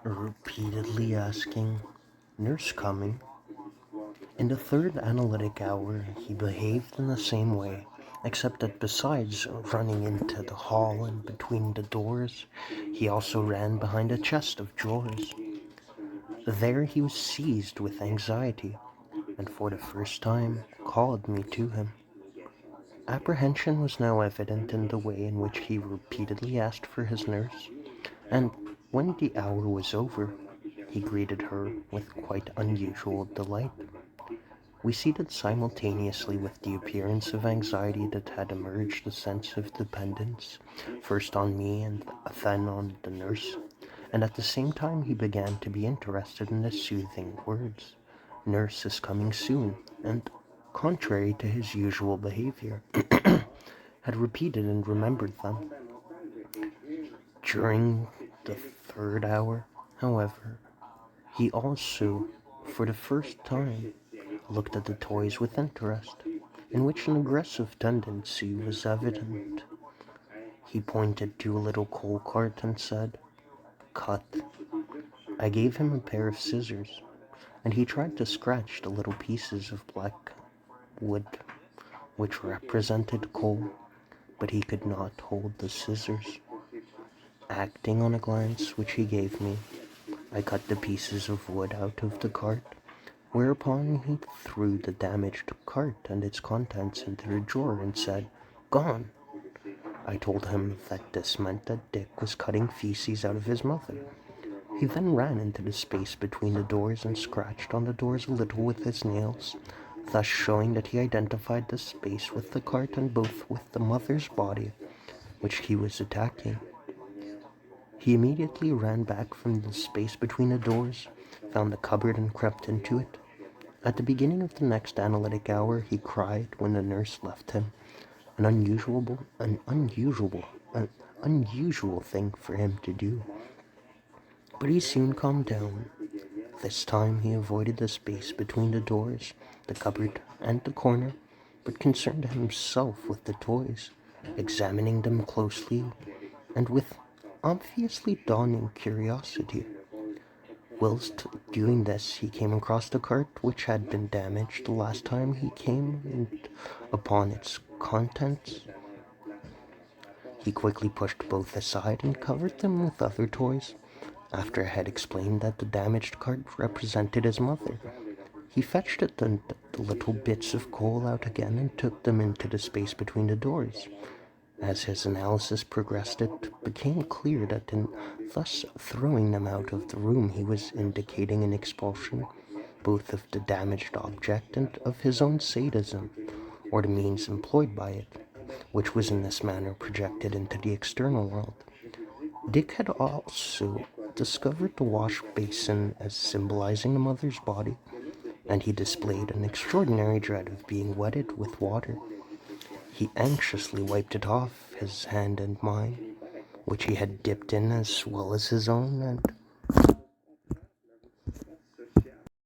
repeatedly asking, "Nurse coming?" In the third analytic hour, he behaved in the same way, except that besides running into the hall and between the doors, he also ran behind a chest of drawers. There he was seized with anxiety, and for the first time called me to him. Apprehension was now evident in the way in which he repeatedly asked for his nurse, and when the hour was over, he greeted her with quite unusual delight. We seated simultaneously with the appearance of anxiety that had emerged a sense of dependence, first on me and then on the nurse, and at the same time he began to be interested in the soothing words, "Nurse is coming soon," and, contrary to his usual behavior, had repeated and remembered them. During the third hour, however, he also, for the first time, looked at the toys with interest, in which an aggressive tendency was evident. He pointed to a little coal cart and said, "Cut." I gave him a pair of scissors, and he tried to scratch the little pieces of black wood which represented coal, but he could not hold the scissors. Acting on a glance which he gave me, I cut the pieces of wood out of the cart, whereupon he threw the damaged cart and its contents into the drawer and said, "Gone." I told him that this meant that Dick was cutting feces out of his mother. He then ran into the space between the doors and scratched on the doors a little with his nails, thus showing that he identified the space with the cart and both with the mother's body, which he was attacking. He immediately ran back from the space between the doors, found the cupboard and crept into it. At the beginning of the next analytic hour, he cried when the nurse left him, an unusual thing for him to do. But he soon calmed down. This time he avoided the space between the doors, the cupboard, and the corner, but concerned himself with the toys, examining them closely and with obviously dawning curiosity. Whilst doing this, he came across the cart which had been damaged the last time he came, and upon its contents, he quickly pushed both aside and covered them with other toys. After I had explained that the damaged cart represented his mother, he fetched the little bits of coal out again and took them into the space between the doors. As his analysis progressed, it became clear that in thus throwing them out of the room he was indicating an expulsion, both of the damaged object and of his own sadism, or the means employed by it, which was in this manner projected into the external world. Dick had also discovered the wash basin as symbolizing the mother's body, and he displayed an extraordinary dread of being wetted with water. He anxiously wiped it off his hand and mine, which he had dipped in as well as his own, and